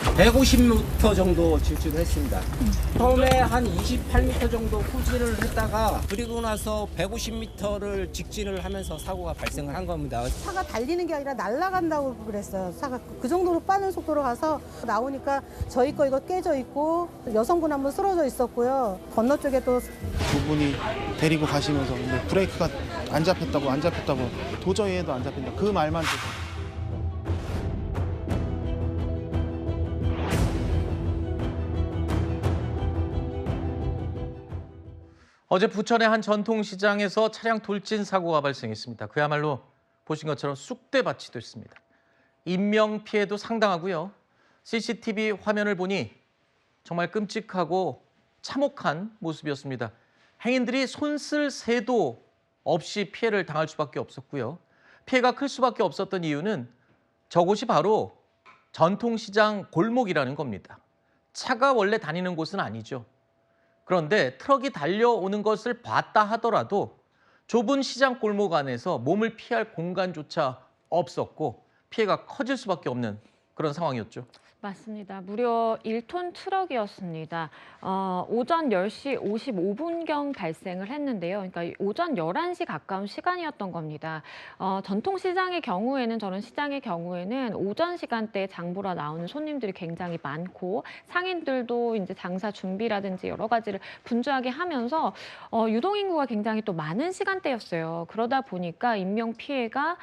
150m 정도 질주를 했습니다. 처음에 한 28m 정도 후진을 했다가 그리고 나서 150m를 직진을 하면서 사고가 발생을 한 겁니다. 차가 달리는 게 아니라 날아간다고 그랬어요. 차가 그 정도로 빠른 속도로 가서 나오니까 저희 거 이거 깨져 있고 여성분 한 분 쓰러져 있었고요. 건너 쪽에 또 두 분이 데리고 가시면서 근데 브레이크가 안 잡혔다고 도저히 해도 안 잡힌다 그 말만 듣고 어제 부천의 한 전통시장에서 차량 돌진 사고가 발생했습니다. 그야말로 보신 것처럼 쑥대밭이 됐습니다. 인명피해도 상당하고요. CCTV 화면을 보니 정말 끔찍하고 참혹한 모습이었습니다. 행인들이 손 쓸 새도 없이 피해를 당할 수밖에 없었고요. 피해가 클 수밖에 없었던 이유는 저곳이 바로 전통시장 골목이라는 겁니다. 차가 원래 다니는 곳은 아니죠. 그런데 트럭이 달려오는 것을 봤다 하더라도 좁은 시장 골목 안에서 몸을 피할 공간조차 없었고 피해가 커질 수밖에 없는 그런 상황이었죠. 맞습니다. 무려 1톤 트럭이었습니다. 오전 10시 55분경 발생을 했는데요. 그러니까 오전 11시 가까운 시간이었던 겁니다. 전통시장의 경우에는 저런 시장의 경우에는 오전 시간대에 장 보러 나오는 손님들이 굉장히 많고 상인들도 이제 장사 준비라든지 여러 가지를 분주하게 하면서 유동인구가 굉장히 또 많은 시간대였어요. 그러다 보니까 인명 피해가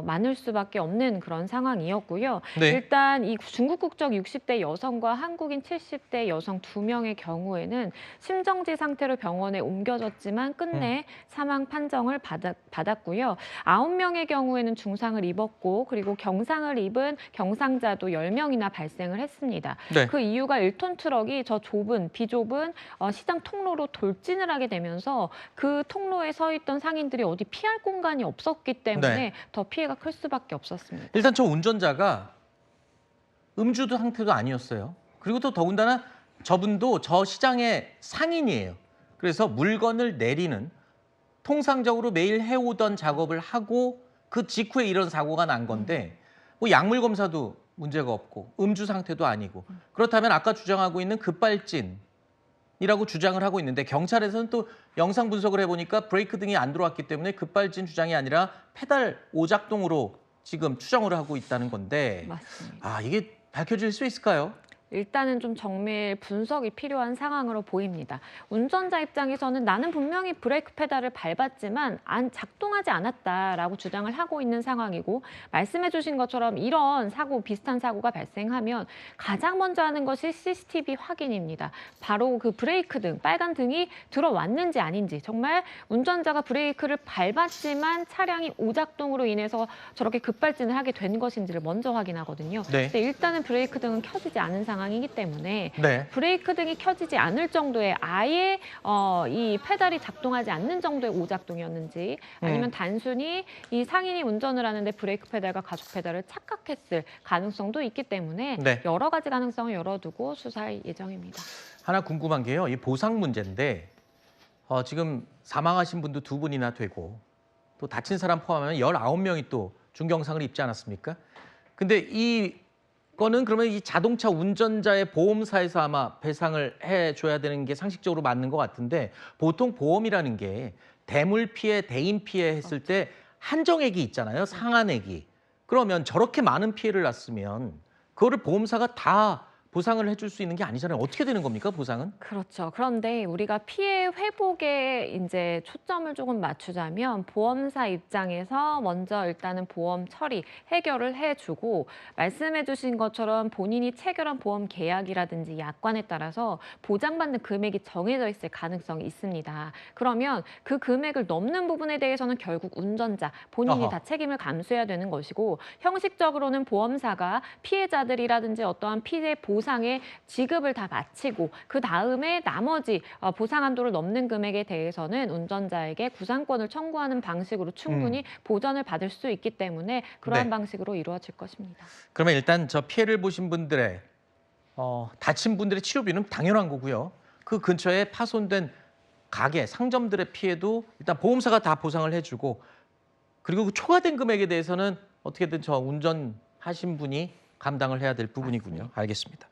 많을 수밖에 없는 그런 상황이었고요. 네. 일단 이 중국 국적 60대 여성과 한국인 70대 여성 2명의 경우에는 심정지 상태로 병원에 옮겨졌지만 끝내 사망 판정을 받았고요. 9명의 경우에는 중상을 입었고 그리고 경상을 입은 경상자도 10명이나 발생을 했습니다. 네. 그 이유가 1톤 트럭이 저 비좁은 시장 통로로 돌진을 하게 되면서 그 통로에 서 있던 상인들이 어디 피할 공간이 없었기 때문에 네. 더 피해가 클 수밖에 없었습니다. 일단 저 운전자가 음주 상태도 아니었어요. 그리고 또 더군다나 저분도 저 시장의 상인이에요. 그래서 물건을 내리는 통상적으로 매일 해오던 작업을 하고 그 직후에 이런 사고가 난 건데 뭐 약물 검사도 문제가 없고 음주 상태도 아니고 그렇다면 아까 주장하고 있는 급발진이라고 주장을 하고 있는데 경찰에서는 또 영상 분석을 해보니까 브레이크 등이 안 들어왔기 때문에 급발진 주장이 아니라 페달 오작동으로 지금 추정을 하고 있다는 건데 맞습니다. 이게 밝혀질 수 있을까요? 일단은 좀 정밀 분석이 필요한 상황으로 보입니다. 운전자 입장에서는 나는 분명히 브레이크 페달을 밟았지만 작동하지 않았다라고 주장을 하고 있는 상황이고 말씀해 주신 것처럼 이런 비슷한 사고가 발생하면 가장 먼저 하는 것이 CCTV 확인입니다. 바로 그 브레이크 등, 빨간 등이 들어왔는지 아닌지 정말 운전자가 브레이크를 밟았지만 차량이 오작동으로 인해서 저렇게 급발진을 하게 된 것인지를 먼저 확인하거든요. 네. 근데 일단은 브레이크 등은 켜지지 않은 상황이기 때문에 네. 브레이크 등이 켜지지 않을 정도의 아예 이 페달이 작동하지 않는 정도의 오작동이었는지 아니면 단순히 이 상인이 운전을 하는데 브레이크 페달과 가속 페달을 착각했을 가능성도 있기 때문에 네. 여러 가지 가능성을 열어두고 수사할 예정입니다. 하나 궁금한 게요. 이 보상 문제인데 지금 사망하신 분도 2분이나 되고 또 다친 사람 포함하면 19명이 또 중경상을 입지 않았습니까? 근데 이거는 그러면 이 자동차 운전자의 보험사에서 아마 배상을 해줘야 되는 게 상식적으로 맞는 것 같은데 보통 보험이라는 게 대물 피해, 대인 피해 했을 때 한정액이 있잖아요. 상한액이. 그러면 저렇게 많은 피해를 났으면 그거를 보험사가 다 보상을 해줄 수 있는 게 아니잖아요. 어떻게 되는 겁니까, 보상은? 그렇죠. 그런데 우리가 피해 회복에 이제 초점을 조금 맞추자면 보험사 입장에서 먼저 일단은 보험 처리, 해결을 해주고 말씀해 주신 것처럼 본인이 체결한 보험 계약이라든지 약관에 따라서 보장받는 금액이 정해져 있을 가능성이 있습니다. 그러면 그 금액을 넘는 부분에 대해서는 결국 운전자, 본인이 다 책임을 감수해야 되는 것이고 형식적으로는 보험사가 피해자들이라든지 어떠한 피해 보상의 지급을 다 마치고 그 다음에 나머지 보상 한도를 넘는 금액에 대해서는 운전자에게 구상권을 청구하는 방식으로 충분히 보전을 받을 수 있기 때문에 그러한 네. 방식으로 이루어질 것입니다. 그러면 일단 저 피해를 보신 분들의 다친 분들의 치료비는 당연한 거고요. 그 근처에 파손된 가게, 상점들의 피해도 일단 보험사가 다 보상을 해주고 그리고 그 초과된 금액에 대해서는 어떻게든 저 운전하신 분이 감당을 해야 될 부분이군요. 알겠습니다.